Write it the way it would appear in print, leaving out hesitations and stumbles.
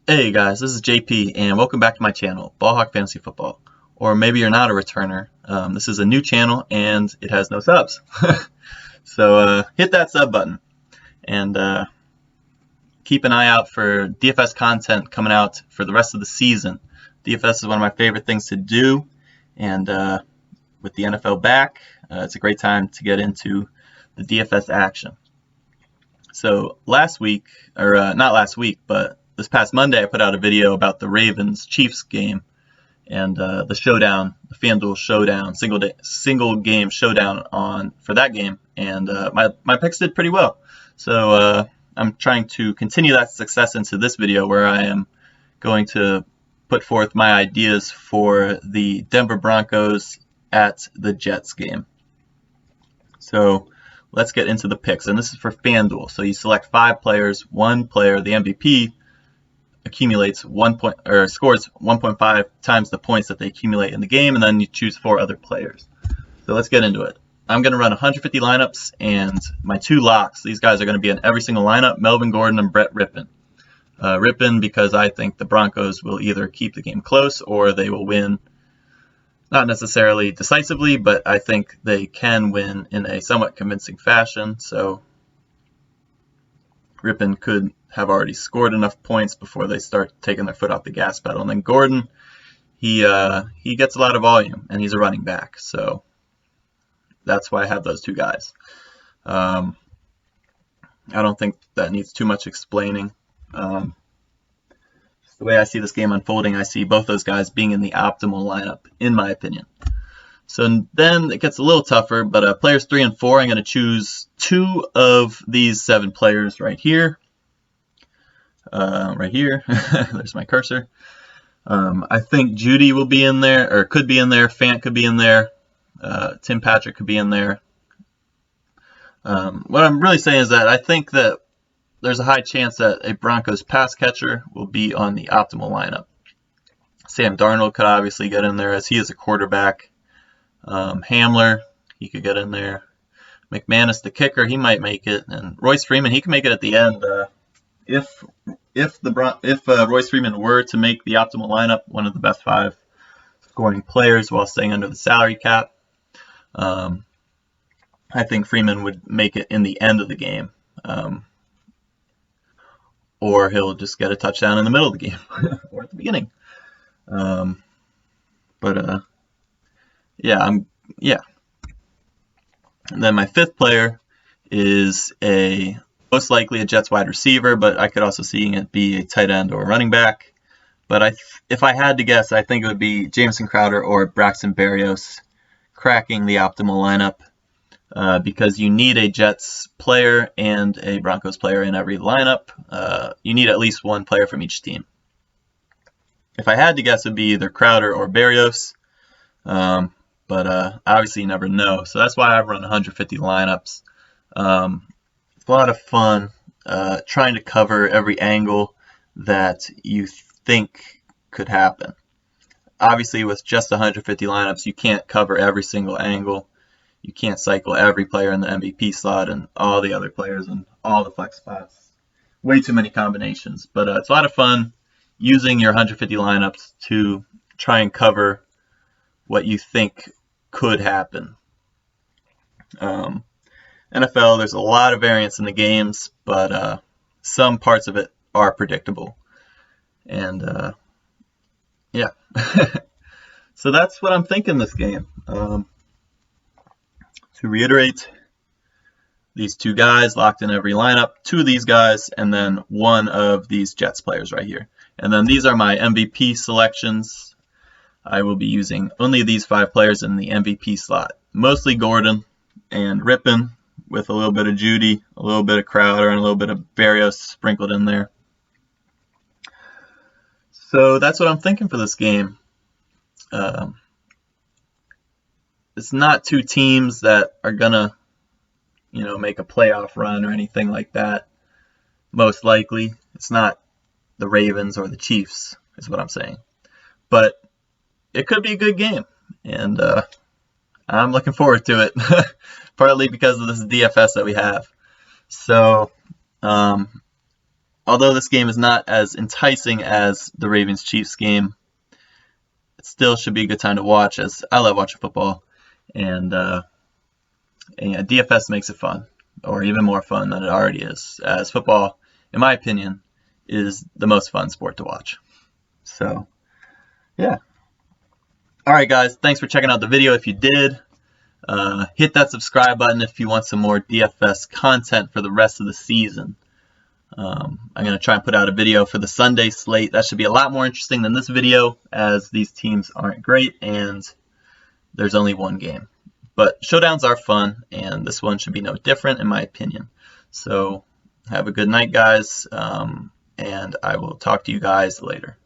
Hey guys, this is JP and welcome back to my channel, Ballhawk Fantasy Football. Or maybe you're not a returner. This is a new channel and it has no subs. So hit that sub button and keep an eye out for DFS content coming out for the rest of the season. DFS is one of my favorite things to do, and with the NFL back, it's a great time to get into the DFS action. So last week, or not last week, but this past Monday, I put out a video about the Ravens-Chiefs game and the Showdown, the FanDuel Showdown, single game Showdown for that game, and my picks did pretty well. So I'm trying to continue that success into this video, where I am going to put forth my ideas for the Denver Broncos at the Jets game. So let's get into the picks, and this is for FanDuel. So you select 5 players, one player, the MVP, accumulates 1 point or scores 1.5 times the points that they accumulate in the game, and then you choose 4 other players. So let's get into it. I'm going to run 150 lineups, and my 2 locks, these guys are going to be in every single lineup: Melvin Gordon and Brett Rypien. Rypien because I think the Broncos will either keep the game close or they will win, not necessarily decisively, but I think they can win in a somewhat convincing fashion. So Rypien could have already scored enough points before they start taking their foot off the gas pedal. And then Gordon, he gets a lot of volume, and he's a running back. So that's why I have those 2 guys. I don't think that needs too much explaining. Just the way I see this game unfolding, I see both those guys being in the optimal lineup, in my opinion. So then it gets a little tougher, but players 3 and 4, I'm going to choose 2 of these 7 players right here. There's my cursor. I think Judy will be in there, or could be in there. Fant could be in there. Tim Patrick could be in there. What I'm really saying is that I think that there's a high chance that a Broncos pass catcher will be on the optimal lineup. Sam Darnold could obviously get in there, as he is a quarterback. Hamler, he could get in there. McManus, the kicker, he might make it, and Royce Freeman, he can make it at the end. If Royce Freeman were to make the optimal lineup, one of the best 5 scoring players while staying under the salary cap, I think Freeman would make it in the end of the game, or he'll just get a touchdown in the middle of the game or at the beginning. Yeah. And then my 5th player is most likely a Jets wide receiver, but I could also see it be a tight end or a running back. But if I had to guess, I think it would be Jamison Crowder or Braxton Berrios cracking the optimal lineup, because you need a Jets player and a Broncos player in every lineup. You need at least 1 player from each team. If I had to guess, it would be either Crowder or Berrios. But obviously you never know. So that's why I've run 150 lineups. It's a lot of fun trying to cover every angle that you think could happen. Obviously, with just 150 lineups, you can't cover every single angle. You can't cycle every player in the MVP slot and all the other players and all the flex spots. Way too many combinations. But it's a lot of fun using your 150 lineups to try and cover what you think could happen. NFL, there's a lot of variance in the games, but some parts of it are predictable. And yeah. So that's what I'm thinking this game. To reiterate, these 2 guys locked in every lineup, 2 of these guys, and then 1 of these Jets players right here. And then these are my MVP selections. I will be using only these 5 players in the MVP slot. Mostly Gordon and Rypien, with a little bit of Judy, a little bit of Crowder, and a little bit of Berrios sprinkled in there. So that's what I'm thinking for this game. It's not 2 teams that are gonna, make a playoff run or anything like that. Most likely, it's not the Ravens or the Chiefs, is what I'm saying. But it could be a good game, and I'm looking forward to it, partly because of this DFS that we have. So, although this game is not as enticing as the Ravens-Chiefs game, it still should be a good time to watch, as I love watching football. And yeah, DFS makes it fun, or even more fun than it already is, as football, in my opinion, is the most fun sport to watch. So, yeah. Alright guys, thanks for checking out the video. If you did, hit that subscribe button if you want some more DFS content for the rest of the season. I'm going to try and put out a video for the Sunday slate. That should be a lot more interesting than this video, as these teams aren't great and there's only one game. But showdowns are fun, and this one should be no different in my opinion. So have a good night, guys, and I will talk to you guys later.